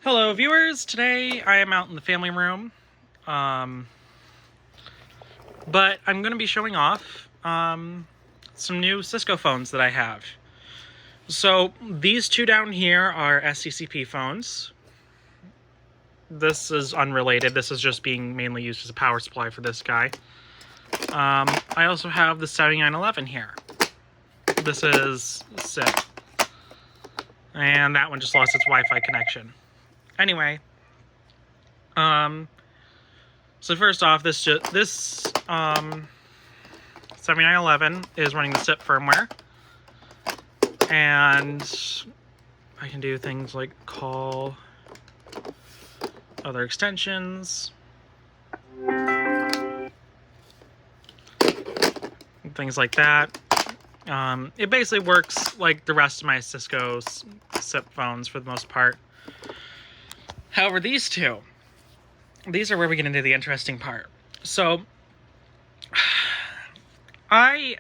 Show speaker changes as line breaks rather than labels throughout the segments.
Hello viewers, today I am out in the family room, but I'm going to be showing off some new Cisco phones that I have. So these two down here are cccp phones. This is unrelated, this is just being mainly used as a power supply for this guy. I also have the 7911 here. This is SIP. And that one just lost its Wi-Fi connection. Anyway, so first off, this 7911 is running the SIP firmware, and I can do things like call other extensions, things like that. It basically works like the rest of my Cisco SIP phones for the most part. However, these are where we get into the interesting part. So, I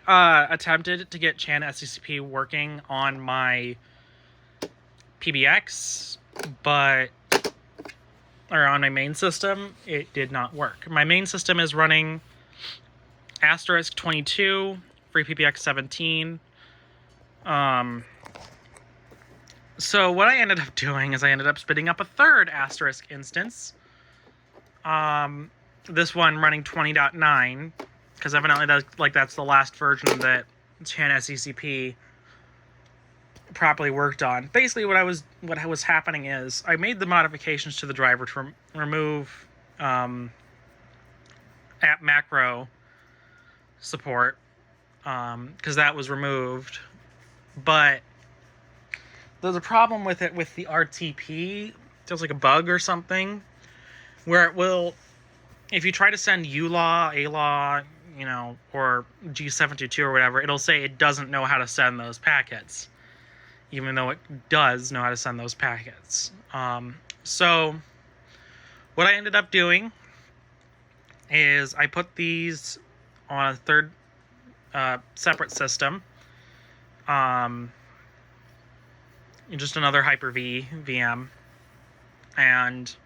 attempted to get chan-sccp working on my PBX, or on my main system, it did not work. My main system is running *22, free PBX 17. So what I ended up doing is I ended up spinning up a third * instance. This one running 20.9, because evidently that's the last version that chan-sccp properly worked on. Basically, what was happening is I made the modifications to the driver to remove app macro support, because that was removed, but there's a problem with it with the RTP. There's like a bug or something where it will, if you try to send ULAW, ALAW, or G722 or whatever, it'll say it doesn't know how to send those packets, even though it does know how to send those packets. So what I ended up doing is I put these on a third separate system, just another Hyper-V VM, and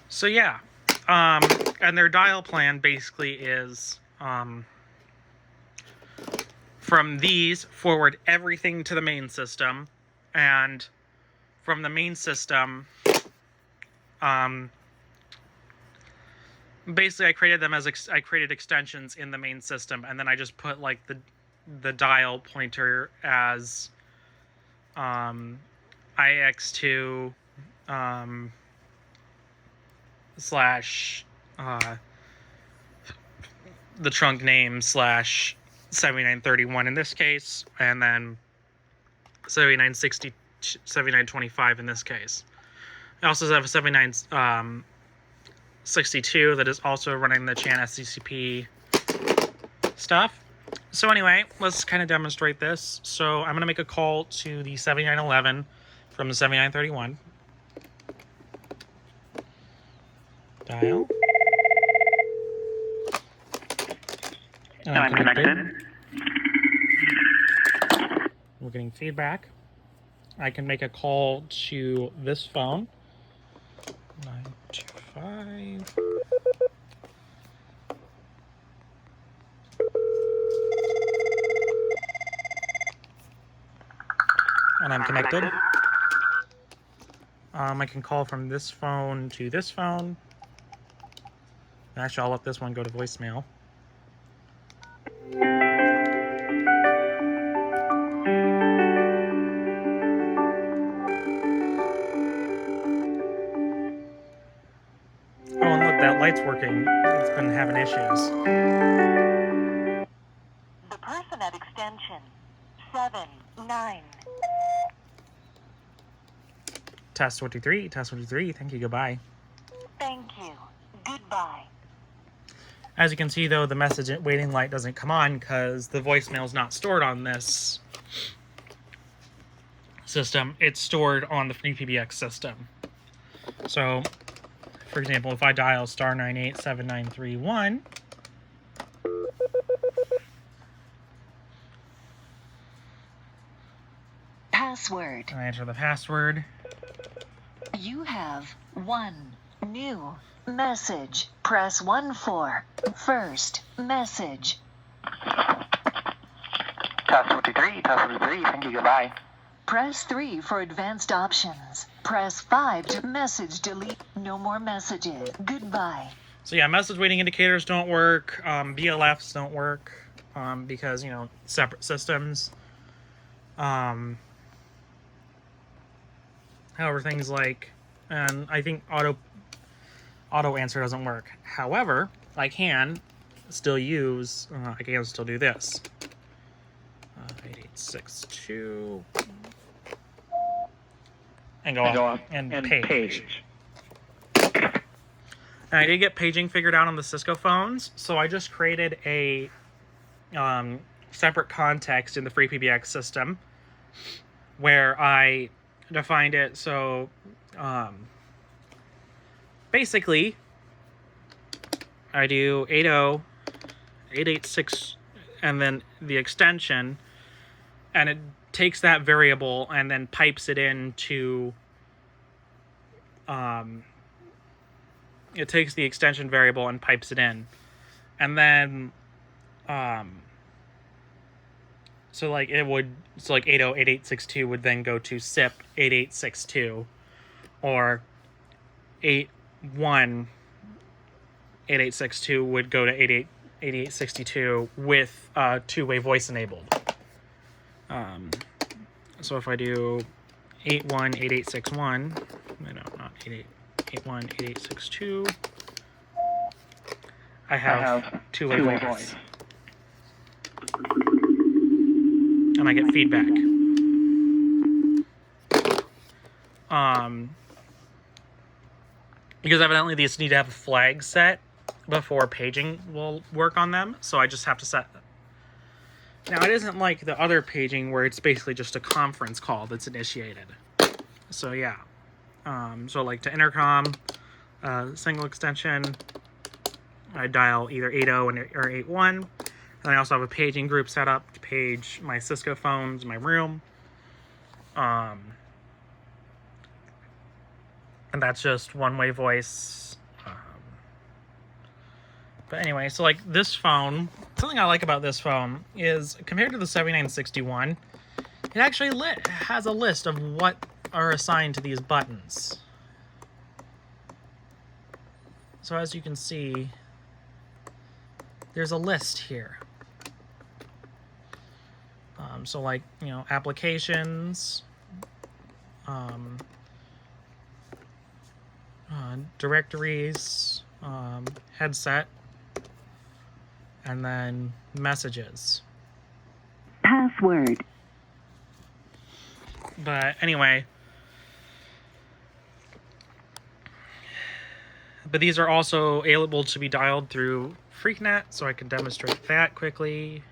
so yeah, and their dial plan basically is from these forward everything to the main system, and from the main system, basically I created them as I created extensions in the main system, and then I just put like the dial pointer as IX2 slash the trunk name slash 7931 in this case, and then 7960, 7925 in this case. I also have a 7962 that is also running the chan-sccp stuff. So anyway, let's kind of demonstrate this. So I'm going to make a call to the 7911 from the 7931. Dial. And I'm connected. We're getting feedback. I can make a call to this phone. 925. And I'm connected. I can call from this phone to this phone. Actually, I'll let this one go to voicemail. Oh, and look, that light's working. It's been having issues.
The person at extension 79.
Test 23, test 23. Thank you, goodbye.
Thank you. Goodbye.
As you can see, though, the message waiting light doesn't come on because the voicemail is not stored on this system. It's stored on the free PBX system. So, for example, if I dial *987931,
Password.
and I enter the password,
You have one new message. Press 1 for first message.
Task 53, task 53, thank you, goodbye.
Press 3 for advanced options. Press 5 to message delete. No more messages. Goodbye.
So yeah, message waiting indicators don't work. BLFs don't work because, you know, separate systems. However, things like, and I think auto answer doesn't work. However, I can still use, I can still do this. 8862. And go on and page. And I did get paging figured out on the Cisco phones, so I just created a separate context in the FreePBX system where I defined it. So basically, I do 80, 886, and then the extension, and it takes that variable and then pipes it into it takes the extension variable and pipes it in, and then so like 808862 would then go to SIP 8862, or 818862 would go to 8862 with two-way voice enabled. So if I do 818861, no, not 818862, I have two-way voice. And I get feedback. Because evidently these need to have a flag set before paging will work on them, so I just have to set. Now, it isn't like the other paging where it's basically just a conference call that's initiated. So yeah, so like to intercom, single extension, I dial either 80 or 81. And I also have a paging group set up to page my Cisco phones in my room. And that's just one-way voice. But anyway, so like this phone, something I like about this phone is compared to the 7961, it actually has a list of what are assigned to these buttons. So as you can see, there's a list here. So like, you know, applications, directories, headset, and then messages.
Password.
But anyway, but these are also able to be dialed through FreakNet, so I can demonstrate that quickly.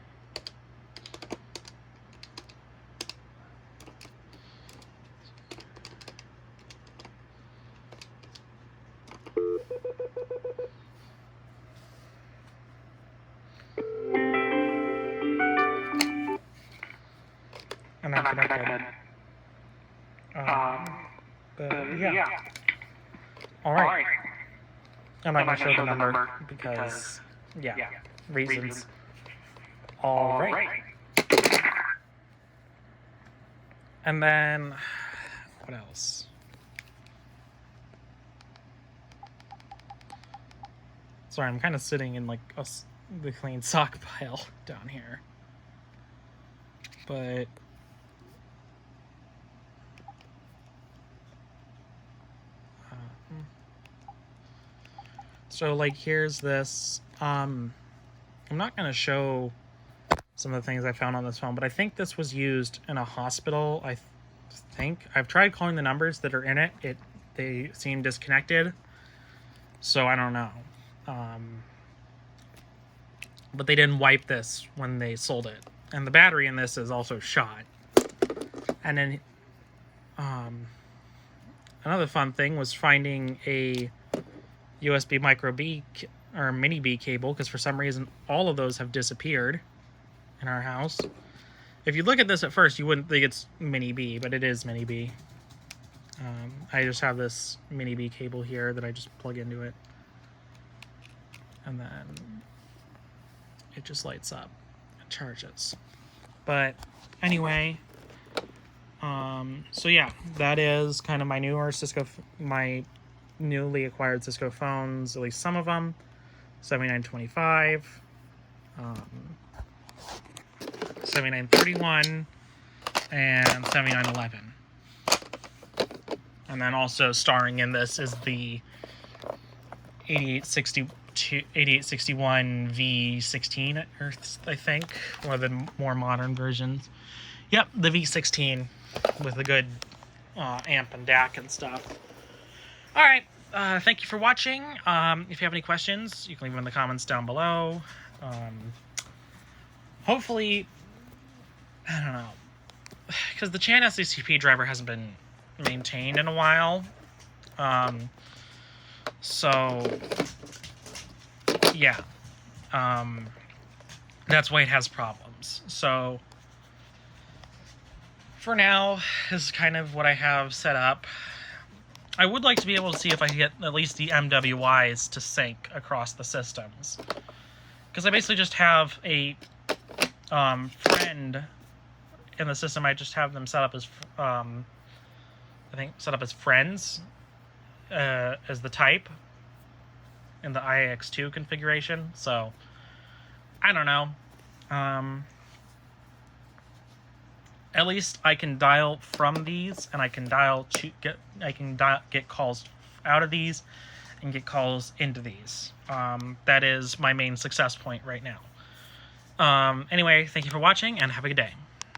And I'm connected. But yeah. Alright. I'm not going to show the number because, yeah, reasons. Alright. And then, what else? Sorry, I'm kind of sitting in like the clean sock pile down here. But so like here's this. I'm not going to show some of the things I found on this phone, but I think this was used in a hospital. I think I've tried calling the numbers that are in it. They seem disconnected, so I don't know. But they didn't wipe this when they sold it, and the battery in this is also shot. And then another fun thing was finding a USB micro B or mini B cable, because for some reason all of those have disappeared in our house. If you look at this at first, you wouldn't think it's mini B, but it is mini B. I just have this mini B cable here that I just plug into it, and then it just lights up and charges. But anyway, so yeah, that is kind of my newer Cisco, my newly acquired Cisco phones, at least some of them. 7925, 7931, and 7911. And then also starring in this is the 8861 V16, I think, or the more modern versions. Yep, the V16 with a good amp and DAC and stuff. All right. Thank you for watching. If you have any questions, you can leave them in the comments down below. Hopefully, I don't know, because the chan-sccp driver hasn't been maintained in a while. So, yeah. That's why it has problems. So, for now, this is kind of what I have set up. I would like to be able to see if I can get at least the MWIs to sync across the systems. Because I basically just have a friend in the system. I just have them set up as, I think, set up as friends as the type in the IX2 configuration. So, I don't know. At least I can dial from these, and I can get calls out of these, and get calls into these. That is my main success point right now. Anyway, thank you for watching, and have a good day.